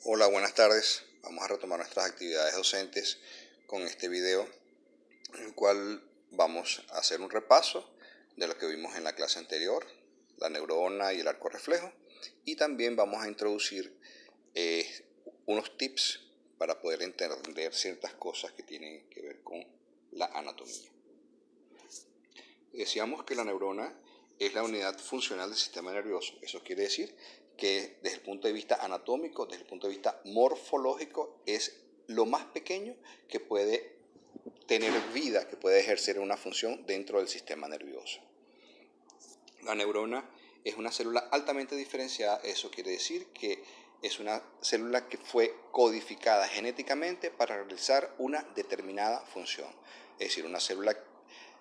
Hola, buenas tardes. Vamos a retomar nuestras actividades docentes con este video, en el cual vamos a hacer un repaso de lo que vimos en la clase anterior, la neurona y el arco reflejo, y también vamos a introducir unos tips para poder entender ciertas cosas que tienen que ver con la anatomía. Decíamos que la neurona es la unidad funcional del sistema nervioso. Eso quiere decir que desde el punto de vista anatómico, desde el punto de vista morfológico, es lo más pequeño que puede tener vida, que puede ejercer una función dentro del sistema nervioso. La neurona es una célula altamente diferenciada. Eso quiere decir que es una célula que fue codificada genéticamente para realizar una determinada función. Es decir,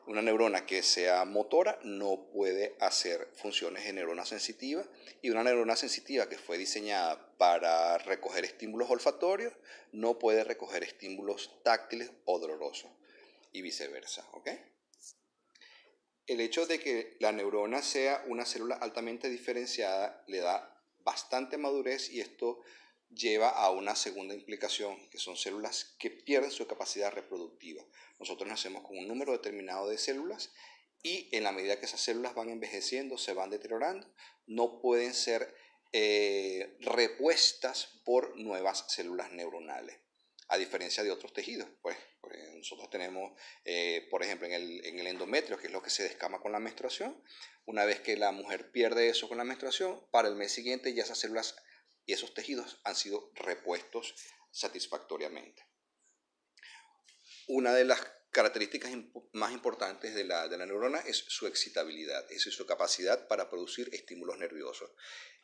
una neurona que sea motora no puede hacer funciones de neurona sensitiva, y una neurona sensitiva que fue diseñada para recoger estímulos olfatorios no puede recoger estímulos táctiles o dolorosos, y viceversa, ¿ok? El hecho de que la neurona sea una célula altamente diferenciada le da bastante madurez, y esto lleva a una segunda implicación, que son células que pierden su capacidad reproductiva. Nosotros nacemos con un número determinado de células, y en la medida que esas células van envejeciendo, se van deteriorando, no pueden ser repuestas por nuevas células neuronales, a diferencia de otros tejidos. Pues nosotros tenemos, por ejemplo, en el endometrio, que es lo que se descama con la menstruación. Una vez que la mujer pierde eso con la menstruación, para el mes siguiente ya esas células y esos tejidos han sido repuestos satisfactoriamente. Una de las características más importantes de la neurona es su excitabilidad, es decir, su capacidad para producir estímulos nerviosos.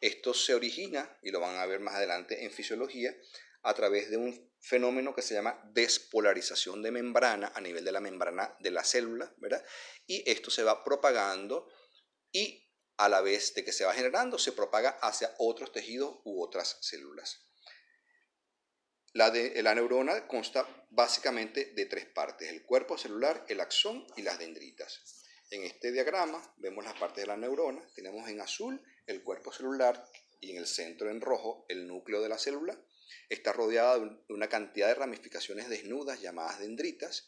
Esto se origina, y lo van a ver más adelante en fisiología, a través de un fenómeno que se llama despolarización de membrana a nivel de la membrana de la célula, ¿verdad? Y esto se va propagando, y a la vez de que se va generando, se propaga hacia otros tejidos u otras células. La neurona consta básicamente de tres partes: el cuerpo celular, el axón y las dendritas. En este diagrama vemos las partes de la neurona. Tenemos en azul el cuerpo celular, y en el centro, en rojo, el núcleo de la célula. Está rodeada de una cantidad de ramificaciones desnudas llamadas dendritas,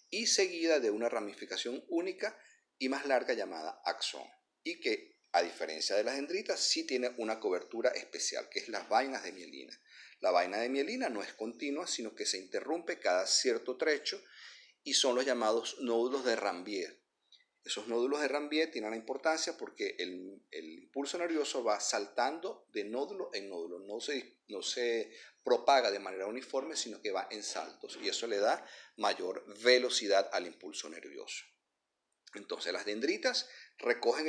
y seguida de una ramificación única y más larga llamada axón, y que, a diferencia de las dendritas, sí tiene una cobertura especial, que es las vainas de mielina. La vaina de mielina no es continua, sino que se interrumpe cada cierto trecho, y son los llamados nódulos de Ranvier. Esos nódulos de Ranvier tienen la importancia porque el impulso nervioso va saltando de nódulo en nódulo, no se propaga de manera uniforme, sino que va en saltos, y eso le da mayor velocidad al impulso nervioso. Entonces, las dendritas recogen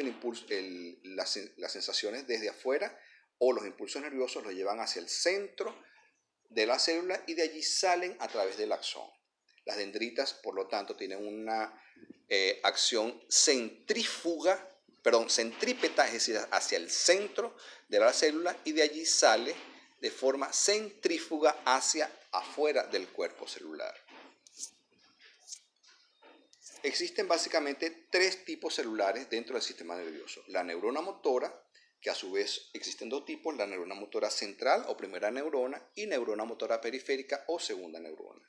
las sensaciones desde afuera, o los impulsos nerviosos los llevan hacia el centro de la célula, y de allí salen a través del axón. Las dendritas, por lo tanto, tienen una acción centrípeta, es decir, hacia el centro de la célula, y de allí sale de forma centrífuga hacia afuera del cuerpo celular. Existen básicamente tres tipos celulares dentro del sistema nervioso: la neurona motora, que a su vez existen dos tipos: la neurona motora central o primera neurona, y neurona motora periférica o segunda neurona.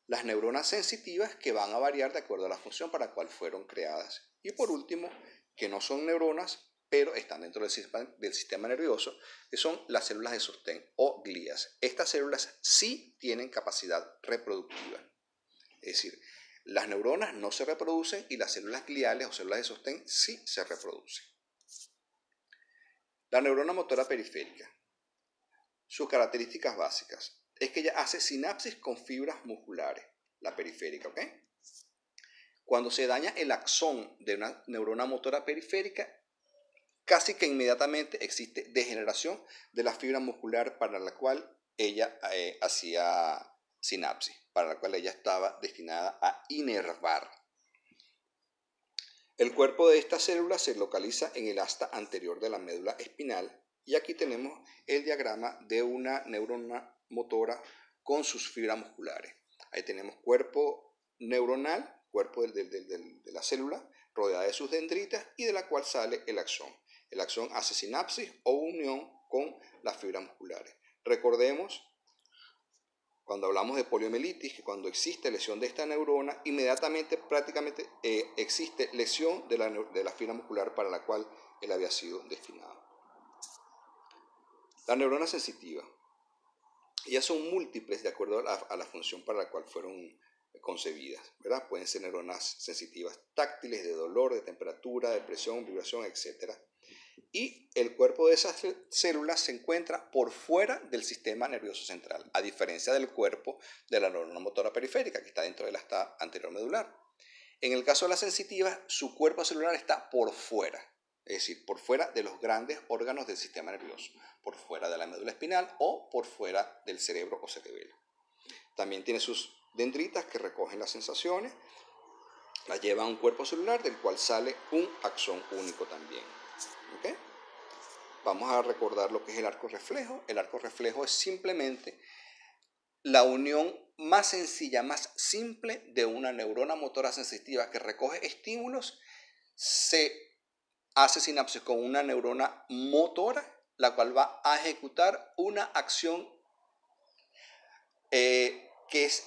Las neuronas sensitivas, que van a variar de acuerdo a la función para la cual fueron creadas. Y por último, que no son neuronas, pero están dentro del sistema nervioso, que son las células de sostén o glías. Estas células sí tienen capacidad reproductiva. Es decir, las neuronas no se reproducen, y las células gliales o células de sostén sí se reproducen. La neurona motora periférica. Sus características básicas es que ella hace sinapsis con fibras musculares, la periférica, ¿ok? Cuando se daña el axón de una neurona motora periférica, casi que inmediatamente existe degeneración de la fibra muscular para la cual ella hacía sinapsis, para la cual ella estaba destinada a inervar. El cuerpo de esta célula se localiza en el asta anterior de la médula espinal, y aquí tenemos el diagrama de una neurona motora con sus fibras musculares. Ahí tenemos cuerpo neuronal, cuerpo de la célula, rodeada de sus dendritas, y de la cual sale el axón. El axón hace sinapsis o unión con las fibras musculares. Recordemos, cuando hablamos de poliomielitis, que cuando existe lesión de esta neurona, inmediatamente prácticamente existe lesión de la fibra muscular para la cual él había sido destinado. La neurona sensitiva. Ellas son múltiples de acuerdo a la función para la cual fueron concebidas, ¿verdad? Pueden ser neuronas sensitivas táctiles, de dolor, de temperatura, de presión, vibración, etc. Y el cuerpo de esas células se encuentra por fuera del sistema nervioso central, a diferencia del cuerpo de la neurona motora periférica, que está dentro del asta anterior medular. En el caso de las sensitivas, su cuerpo celular está por fuera, es decir, por fuera de los grandes órganos del sistema nervioso, por fuera de la médula espinal o por fuera del cerebro o cerebelo. También tiene sus dendritas que recogen las sensaciones, las lleva a un cuerpo celular del cual sale un axón único también. ¿Okay? Vamos a recordar lo que es el arco reflejo. El arco reflejo es simplemente la unión más sencilla, más simple de una neurona motora sensitiva que recoge estímulos, se hace sinapsis con una neurona motora, la cual va a ejecutar una acción que es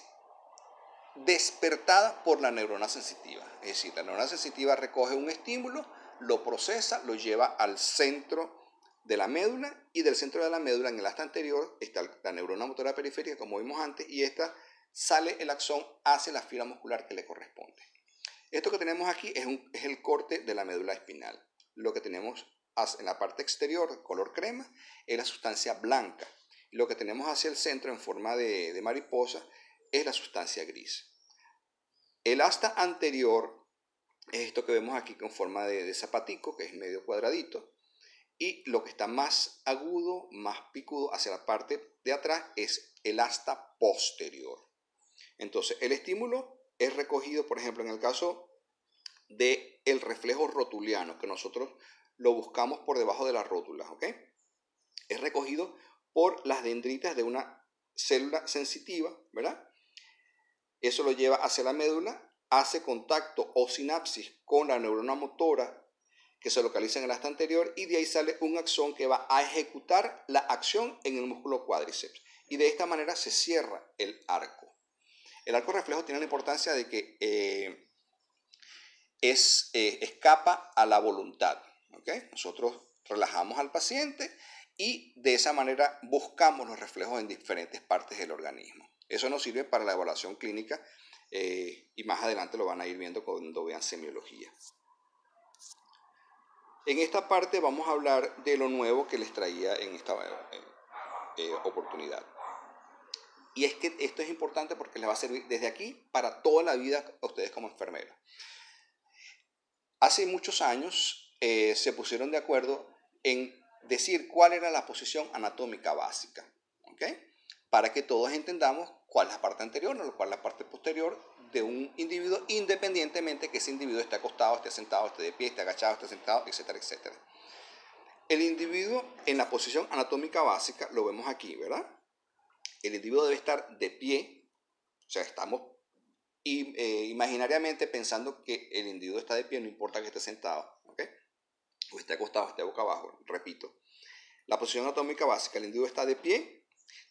despertada por la neurona sensitiva. Es decir, la neurona sensitiva recoge un estímulo, lo procesa, lo lleva al centro de la médula, y del centro de la médula, en el asta anterior, está la neurona motora periférica, como vimos antes, y esta sale el axón hacia la fibra muscular que le corresponde. Esto que tenemos aquí es el corte de la médula espinal. Lo que tenemos en la parte exterior, color crema, es la sustancia blanca. Y lo que tenemos hacia el centro, en forma de mariposa, es la sustancia gris. El asta anterior es esto que vemos aquí con forma de zapatico, que es medio cuadradito. Y lo que está más agudo, más picudo hacia la parte de atrás es el asta posterior. Entonces, el estímulo es recogido, por ejemplo, en el caso del reflejo rotuliano, que nosotros lo buscamos por debajo de la rótula, ¿ok? Es recogido por las dendritas de una célula sensitiva, ¿verdad? Eso lo lleva hacia la médula, hace contacto o sinapsis con la neurona motora que se localiza en el asta anterior, y de ahí sale un axón que va a ejecutar la acción en el músculo cuádriceps. Y de esta manera se cierra el arco. El arco reflejo tiene la importancia de que escapa a la voluntad. ¿Okay? Nosotros relajamos al paciente y de esa manera buscamos los reflejos en diferentes partes del organismo. Eso nos sirve para la evaluación clínica y más adelante lo van a ir viendo cuando vean semiología. En esta parte vamos a hablar de lo nuevo que les traía en esta oportunidad. Y es que esto es importante porque les va a servir desde aquí para toda la vida a ustedes como enfermeros. Hace muchos años se pusieron de acuerdo en decir cuál era la posición anatómica básica, ¿okay? Para que todos entendamos cuál es la parte anterior o cuál es la parte posterior de un individuo, independientemente que ese individuo esté acostado, esté sentado, esté de pie, esté agachado, esté sentado, etcétera, etcétera. El individuo en la posición anatómica básica lo vemos aquí, ¿verdad? El individuo debe estar de pie, o sea, estamos imaginariamente pensando que el individuo está de pie, no importa que esté sentado, ¿ok? O esté acostado, esté boca abajo, repito. La posición anatómica básica, el individuo está de pie,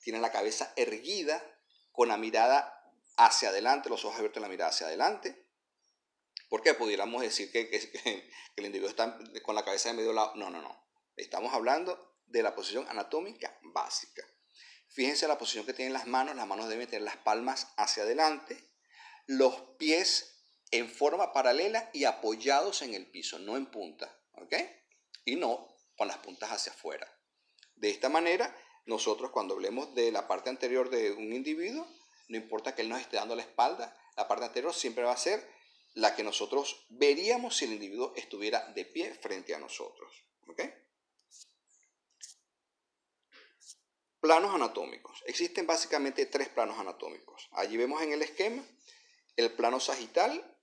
tiene la cabeza erguida, con la mirada hacia adelante, los ojos abiertos, la mirada hacia adelante. ¿Por qué? Pudiéramos decir que el individuo está con la cabeza de medio lado. No. Estamos hablando de la posición anatómica básica. Fíjense la posición que tienen las manos deben tener las palmas hacia adelante, los pies en forma paralela y apoyados en el piso, no en punta, ¿ok? Y no con las puntas hacia afuera. De esta manera, nosotros cuando hablemos de la parte anterior de un individuo, no importa que él nos esté dando la espalda, la parte anterior siempre va a ser la que nosotros veríamos si el individuo estuviera de pie frente a nosotros, ¿ok? Planos anatómicos. Existen básicamente 3 planos anatómicos. Allí vemos en el esquema el plano sagital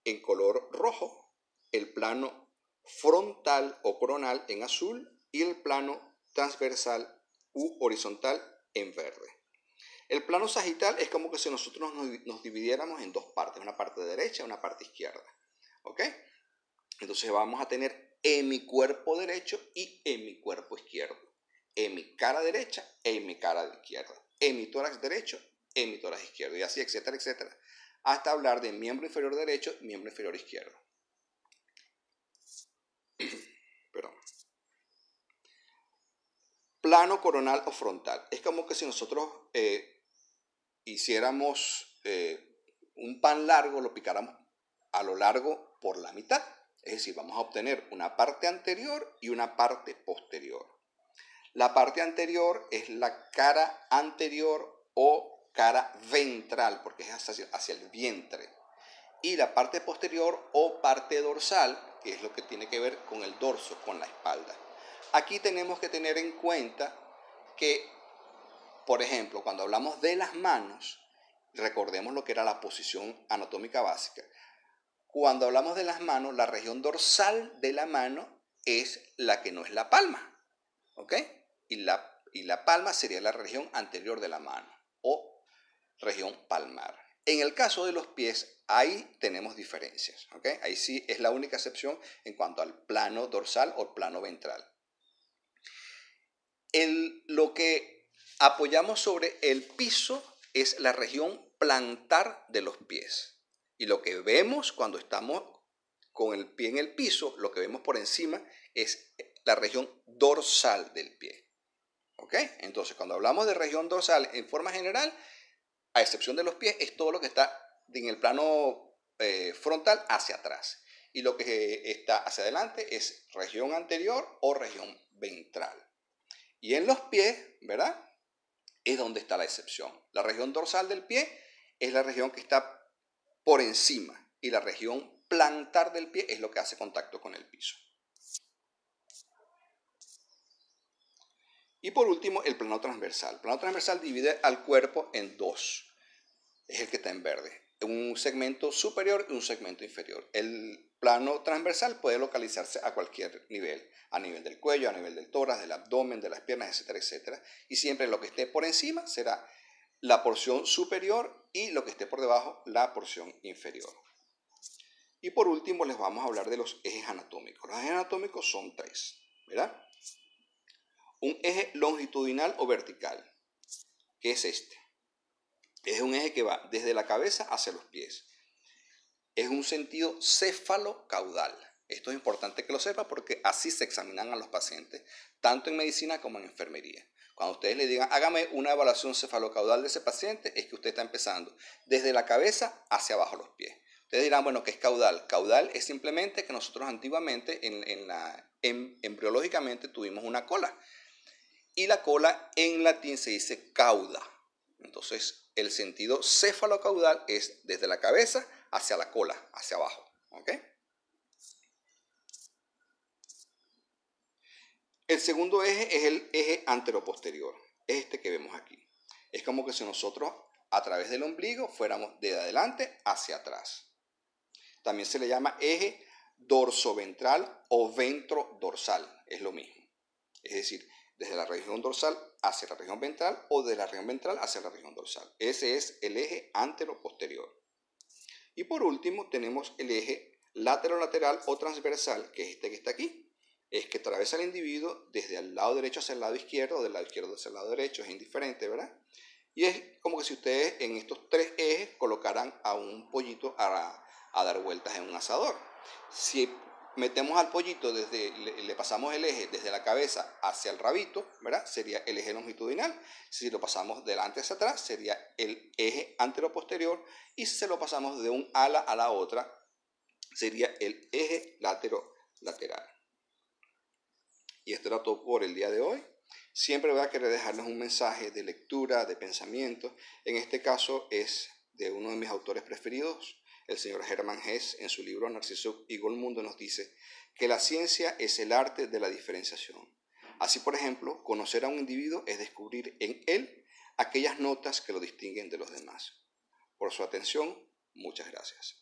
en color rojo, el plano frontal o coronal en azul y el plano transversal u horizontal en verde. El plano sagital es como que si nosotros nos dividiéramos en 2 partes, una parte derecha y una parte izquierda. ¿Ok? Entonces vamos a tener hemicuerpo derecho y hemicuerpo izquierdo. en mi cara derecha e en mi cara izquierda, en mi tórax derecho, en mi tórax izquierdo, y así, etcétera, etcétera, hasta hablar de miembro inferior derecho, miembro inferior izquierdo. Perdón. Plano coronal o frontal. Es como que si nosotros hiciéramos un pan largo, lo picáramos a lo largo por la mitad. Es decir, vamos a obtener una parte anterior y una parte posterior. La parte anterior es la cara anterior o cara ventral, porque es hacia el vientre. Y la parte posterior o parte dorsal, que es lo que tiene que ver con el dorso, con la espalda. Aquí tenemos que tener en cuenta que, por ejemplo, cuando hablamos de las manos, recordemos lo que era la posición anatómica básica. Cuando hablamos de las manos, la región dorsal de la mano es la que no es la palma, ¿ok? Y la palma sería la región anterior de la mano o región palmar. En el caso de los pies, ahí tenemos diferencias, ¿ok? Ahí sí es la única excepción en cuanto al plano dorsal o plano ventral. Lo que apoyamos sobre el piso es la región plantar de los pies. Y lo que vemos cuando estamos con el pie en el piso, lo que vemos por encima es la región dorsal del pie. ¿Ok? Entonces, cuando hablamos de región dorsal en forma general, a excepción de los pies, es todo lo que está en el plano frontal hacia atrás. Y lo que está hacia adelante es región anterior o región ventral. Y en los pies, ¿verdad? Es donde está la excepción. La región dorsal del pie es la región que está por encima y la región plantar del pie es lo que hace contacto con el piso. Y por último, el plano transversal. El plano transversal divide al cuerpo en dos. Es el que está en verde. Un segmento superior y un segmento inferior. El plano transversal puede localizarse a cualquier nivel. A nivel del cuello, a nivel del tórax, del abdomen, de las piernas, etcétera, etcétera. Y siempre lo que esté por encima será la porción superior y lo que esté por debajo, la porción inferior. Y por último les vamos a hablar de los ejes anatómicos. Los ejes anatómicos son tres, ¿verdad? Un eje longitudinal o vertical, que es este. Es un eje que va desde la cabeza hacia los pies. Es un sentido céfalo-caudal. Esto es importante que lo sepa porque así se examinan a los pacientes, tanto en medicina como en enfermería. Cuando ustedes le digan, hágame una evaluación cefalocaudal de ese paciente, es que usted está empezando desde la cabeza hacia abajo los pies. Ustedes dirán, bueno, ¿qué es caudal? Caudal es simplemente que nosotros antiguamente, embriológicamente, tuvimos una cola. Y la cola en latín se dice cauda. Entonces, el sentido cefalocaudal es desde la cabeza hacia la cola, hacia abajo. ¿Ok? El segundo eje es el eje anteroposterior. Es este que vemos aquí. Es como que si nosotros a través del ombligo fuéramos de adelante hacia atrás. También se le llama eje dorsoventral o ventrodorsal. Es lo mismo. Es decir, desde la región dorsal hacia la región ventral o de la región ventral hacia la región dorsal. Ese es el eje anteroposterior. Y por último tenemos el eje laterolateral o transversal, que es este que está aquí. Es que atraviesa al individuo desde el lado derecho hacia el lado izquierdo o del lado izquierdo hacia el lado derecho. Es indiferente, ¿verdad? Y es como que si ustedes en estos tres ejes colocaran a un pollito a dar vueltas en un asador. Si metemos al pollito, le pasamos el eje desde la cabeza hacia el rabito, ¿verdad? Sería el eje longitudinal. Si lo pasamos delante hacia atrás, sería el eje anteroposterior. Y si se lo pasamos de un ala a la otra, sería el eje lateral. Y esto era todo por el día de hoy. Siempre voy a querer dejarles un mensaje de lectura, de pensamiento. En este caso es de uno de mis autores preferidos, el señor Hermann Hesse. En su libro Narciso y Goldmundo nos dice que la ciencia es el arte de la diferenciación. Así, por ejemplo, conocer a un individuo es descubrir en él aquellas notas que lo distinguen de los demás. Por su atención, muchas gracias.